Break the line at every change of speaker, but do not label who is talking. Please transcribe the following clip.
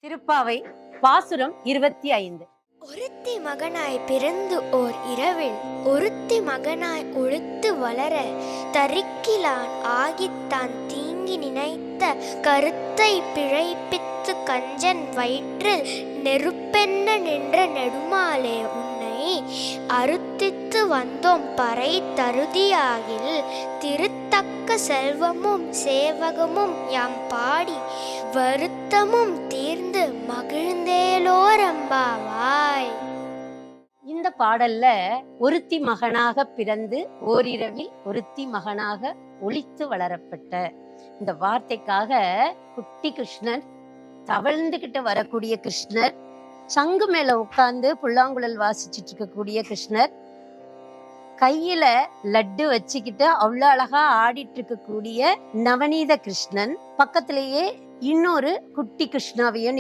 திருப்பாவை பாசுரம் 25.
ஒருத்தி மகனாய் பிறந்து ஓர் இரவில் ஒருத்தி மகனாய் ஒழுத்து வளர தரிக்கிலான் ஆகித்தான் தீங்கி நினைத்த கருத்தை பிழைப்பித்து கஞ்சன் வயிற்றில் நெருப்பென்ன நின்ற நெடுமாலே உன்னை அறுத்தித்து வந்தோம் பறை தருதியாகில் திருத்தக்க செல்வமும் சேவகமும் யாம் பாடி வருத்தமும் தீர்ந்து மகிழ்ந்தேலோரம்பாவாய்.
இந்த பாடல்ல ஒருத்தி மகனாக பிறந்து ஓரிரவில் ஒருத்தி மகனாக ஒளித்து வளரப்பட்ட இந்த வார்த்தைக்காக குட்டி கிருஷ்ணர், தவழ்ந்துகிட்டு வரக்கூடிய கிருஷ்ணர், சங்கு மேல உட்கார்ந்து புல்லாங்குழல் வாசிச்சுட்டு இருக்கக்கூடிய கிருஷ்ணர், கையில லட்டு வச்சுக்கிட்டு அவ்வளவு அழகா ஆடிட்டு இருக்கக்கூடிய நவநீத கிருஷ்ணன், பக்கத்திலேயே இன்னொரு குட்டி கிருஷ்ணாவையும்